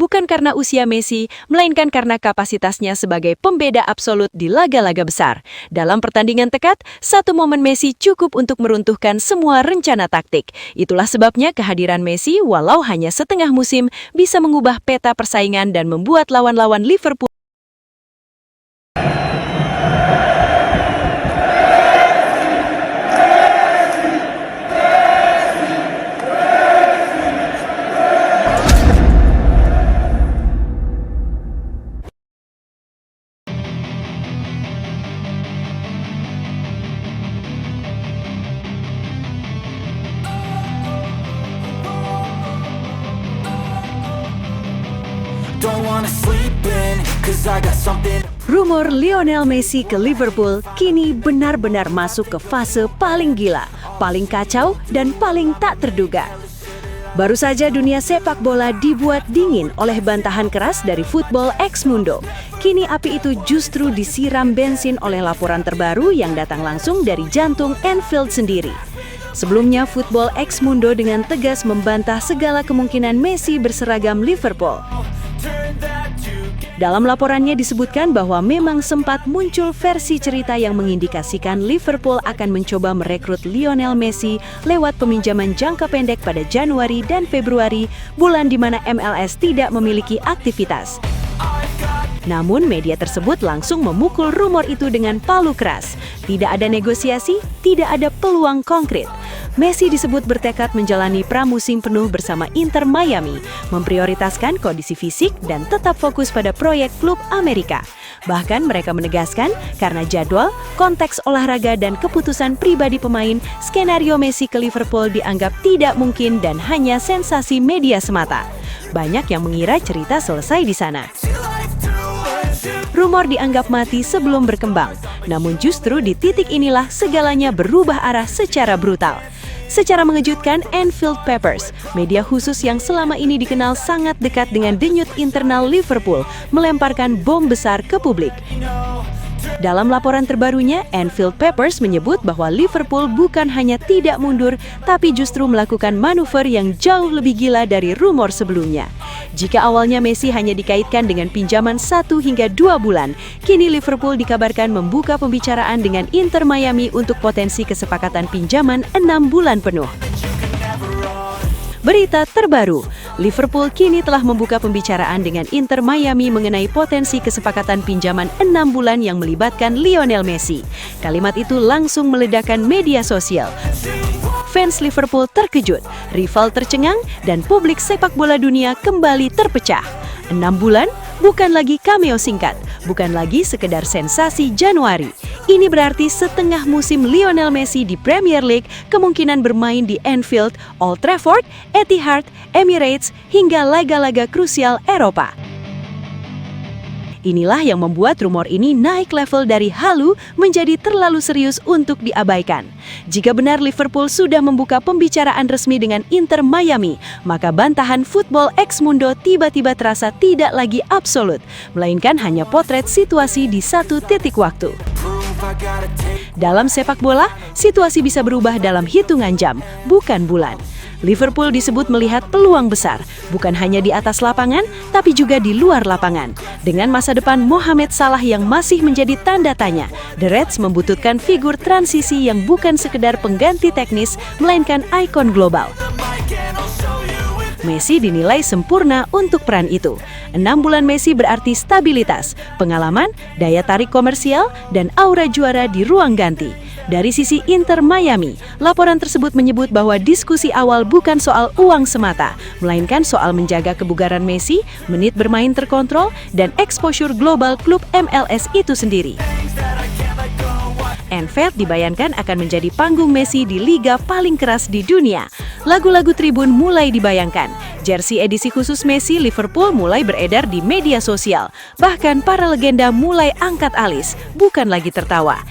bukan karena usia Messi, melainkan karena kapasitasnya sebagai pembeda absolut di laga-laga besar. Dalam pertandingan tekad, satu momen Messi cukup untuk meruntuhkan semua rencana taktik. Itulah sebabnya kehadiran Messi, walau hanya setengah musim, bisa mengubah peta persaingan dan membuat lawan-lawan Liverpool Don't wanna sleep in, cause I got something. Rumor Lionel Messi ke Liverpool kini benar-benar masuk ke fase paling gila, paling kacau, dan paling tak terduga. Baru saja dunia sepak bola dibuat dingin oleh bantahan keras dari Football X Mundo. Kini api itu justru disiram bensin oleh laporan terbaru yang datang langsung dari jantung Anfield sendiri. Sebelumnya, Football X Mundo dengan tegas membantah segala kemungkinan Messi berseragam Liverpool. Dalam laporannya disebutkan bahwa memang sempat muncul versi cerita yang mengindikasikan Liverpool akan mencoba merekrut Lionel Messi lewat peminjaman jangka pendek pada Januari dan Februari, bulan di mana MLS tidak memiliki aktivitas. Namun media tersebut langsung memukul rumor itu dengan palu keras. Tidak ada negosiasi, tidak ada peluang konkret. Messi disebut bertekad menjalani pramusim penuh bersama Inter Miami, memprioritaskan kondisi fisik dan tetap fokus pada proyek klub Amerika. Bahkan mereka menegaskan karena jadwal, konteks olahraga dan keputusan pribadi pemain, skenario Messi ke Liverpool dianggap tidak mungkin dan hanya sensasi media semata. Banyak yang mengira cerita selesai di sana. Rumor dianggap mati sebelum berkembang, namun justru di titik inilah segalanya berubah arah secara brutal. Secara mengejutkan, Anfield Papers, media khusus yang selama ini dikenal sangat dekat dengan denyut internal Liverpool, melemparkan bom besar ke publik. Dalam laporan terbarunya, Anfield Papers menyebut bahwa Liverpool bukan hanya tidak mundur, tapi justru melakukan manuver yang jauh lebih gila dari rumor sebelumnya. Jika awalnya Messi hanya dikaitkan dengan pinjaman 1 hingga 2 bulan, kini Liverpool dikabarkan membuka pembicaraan dengan Inter Miami untuk potensi kesepakatan pinjaman 6 bulan penuh. Berita terbaru, Liverpool kini telah membuka pembicaraan dengan Inter Miami mengenai potensi kesepakatan pinjaman 6 bulan yang melibatkan Lionel Messi. Kalimat itu langsung meledakkan media sosial. Fans Liverpool terkejut, rival tercengang, dan publik sepak bola dunia kembali terpecah. 6 bulan? Bukan lagi cameo singkat, bukan lagi sekedar sensasi Januari. Ini berarti setengah musim Lionel Messi di Premier League kemungkinan bermain di Anfield, Old Trafford, Etihad, Emirates, hingga laga-laga krusial Eropa. Inilah yang membuat rumor ini naik level dari halu menjadi terlalu serius untuk diabaikan. Jika benar Liverpool sudah membuka pembicaraan resmi dengan Inter Miami, maka bantahan Football X Mundo tiba-tiba terasa tidak lagi absolut, melainkan hanya potret situasi di satu titik waktu. Dalam sepak bola, situasi bisa berubah dalam hitungan jam, bukan bulan. Liverpool disebut melihat peluang besar, bukan hanya di atas lapangan, tapi juga di luar lapangan. Dengan masa depan Mohamed Salah yang masih menjadi tanda tanya, The Reds membutuhkan figur transisi yang bukan sekedar pengganti teknis, melainkan ikon global. Messi dinilai sempurna untuk peran itu. 6 bulan Messi berarti stabilitas, pengalaman, daya tarik komersial, dan aura juara di ruang ganti. Dari sisi Inter Miami, laporan tersebut menyebut bahwa diskusi awal bukan soal uang semata, melainkan soal menjaga kebugaran Messi, menit bermain terkontrol, dan exposure global klub MLS itu sendiri. Anfield dibayangkan akan menjadi panggung Messi di liga paling keras di dunia. Lagu-lagu tribun mulai dibayangkan. Jersey edisi khusus Messi Liverpool mulai beredar di media sosial. Bahkan para legenda mulai angkat alis, bukan lagi tertawa.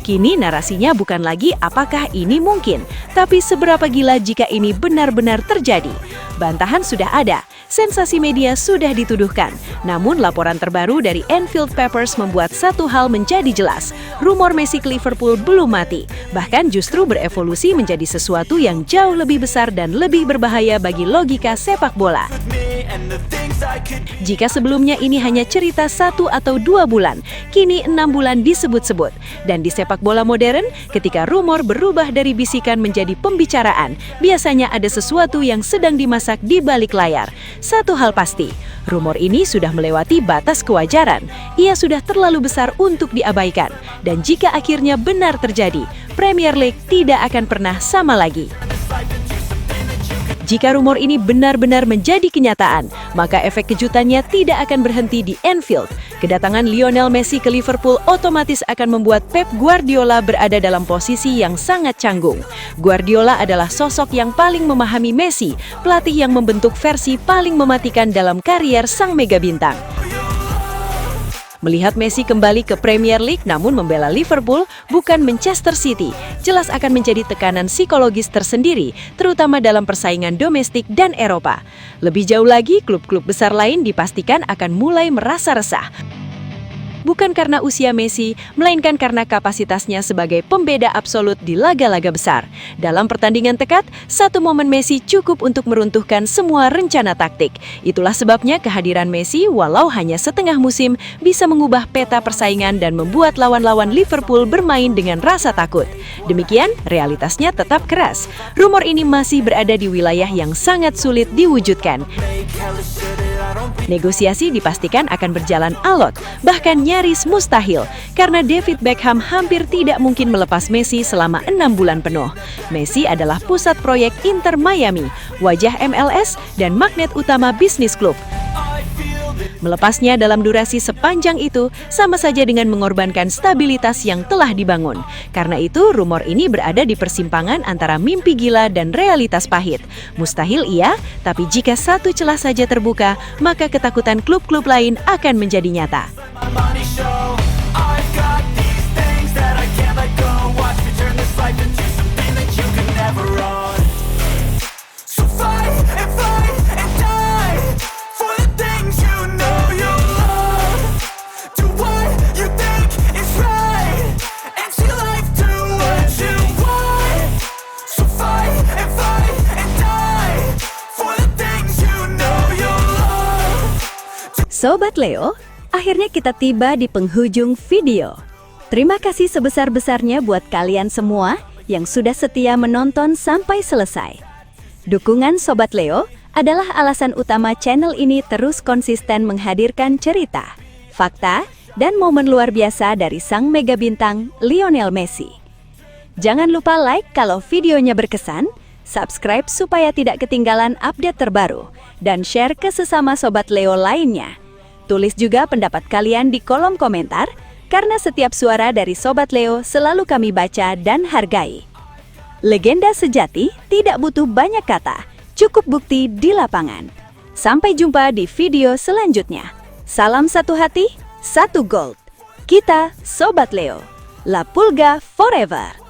Kini narasinya bukan lagi apakah ini mungkin, tapi seberapa gila jika ini benar-benar terjadi. Bantahan sudah ada, sensasi media sudah dituduhkan. Namun laporan terbaru dari Anfield Papers membuat satu hal menjadi jelas. Rumor Messi ke Liverpool belum mati, bahkan justru berevolusi menjadi sesuatu yang jauh lebih besar dan lebih berbahaya bagi logika sepak bola. and the things I could be. Jika sebelumnya ini hanya cerita 1 atau 2 bulan, kini 6 bulan disebut-sebut. Dan di sepak bola modern, ketika rumor berubah dari bisikan menjadi pembicaraan, biasanya ada sesuatu yang sedang dimasak di balik layar. Satu hal pasti, rumor ini sudah melewati batas kewajaran. Ia sudah terlalu besar untuk diabaikan. Dan jika akhirnya benar terjadi, Premier League tidak akan pernah sama lagi. Jika rumor ini benar-benar menjadi kenyataan, maka efek kejutannya tidak akan berhenti di Anfield. Kedatangan Lionel Messi ke Liverpool otomatis akan membuat Pep Guardiola berada dalam posisi yang sangat canggung. Guardiola adalah sosok yang paling memahami Messi, pelatih yang membentuk versi paling mematikan dalam karier sang mega bintang. Melihat Messi kembali ke Premier League namun membela Liverpool, bukan Manchester City, jelas akan menjadi tekanan psikologis tersendiri, terutama dalam persaingan domestik dan Eropa. Lebih jauh lagi, klub-klub besar lain dipastikan akan mulai merasa resah. Bukan karena usia Messi, melainkan karena kapasitasnya sebagai pembeda absolut di laga-laga besar. Dalam pertandingan tekad, satu momen Messi cukup untuk meruntuhkan semua rencana taktik. Itulah sebabnya kehadiran Messi, walau hanya setengah musim, bisa mengubah peta persaingan dan membuat lawan-lawan Liverpool bermain dengan rasa takut. Demikian, realitasnya tetap keras. Rumor ini masih berada di wilayah yang sangat sulit diwujudkan. Negosiasi dipastikan akan berjalan alot, bahkan nyaris mustahil, karena David Beckham hampir tidak mungkin melepas Messi selama 6 bulan penuh. Messi adalah pusat proyek Inter Miami, wajah MLS, dan magnet utama bisnis klub. Melepasnya dalam durasi sepanjang itu sama saja dengan mengorbankan stabilitas yang telah dibangun. Karena itu, rumor ini berada di persimpangan antara mimpi gila dan realitas pahit. Mustahil iya, tapi jika satu celah saja terbuka, maka ketakutan klub-klub lain akan menjadi nyata. Sobat Leo, akhirnya kita tiba di penghujung video. Terima kasih sebesar-besarnya buat kalian semua yang sudah setia menonton sampai selesai. Dukungan Sobat Leo adalah alasan utama channel ini terus konsisten menghadirkan cerita, fakta, dan momen luar biasa dari sang mega bintang Lionel Messi. Jangan lupa like kalau videonya berkesan, subscribe supaya tidak ketinggalan update terbaru, dan share ke sesama Sobat Leo lainnya. Tulis juga pendapat kalian di kolom komentar, karena setiap suara dari Sobat Leo selalu kami baca dan hargai. Legenda sejati tidak butuh banyak kata, cukup bukti di lapangan. Sampai jumpa di video selanjutnya. Salam satu hati, satu gold. Kita Sobat Leo. La Pulga forever.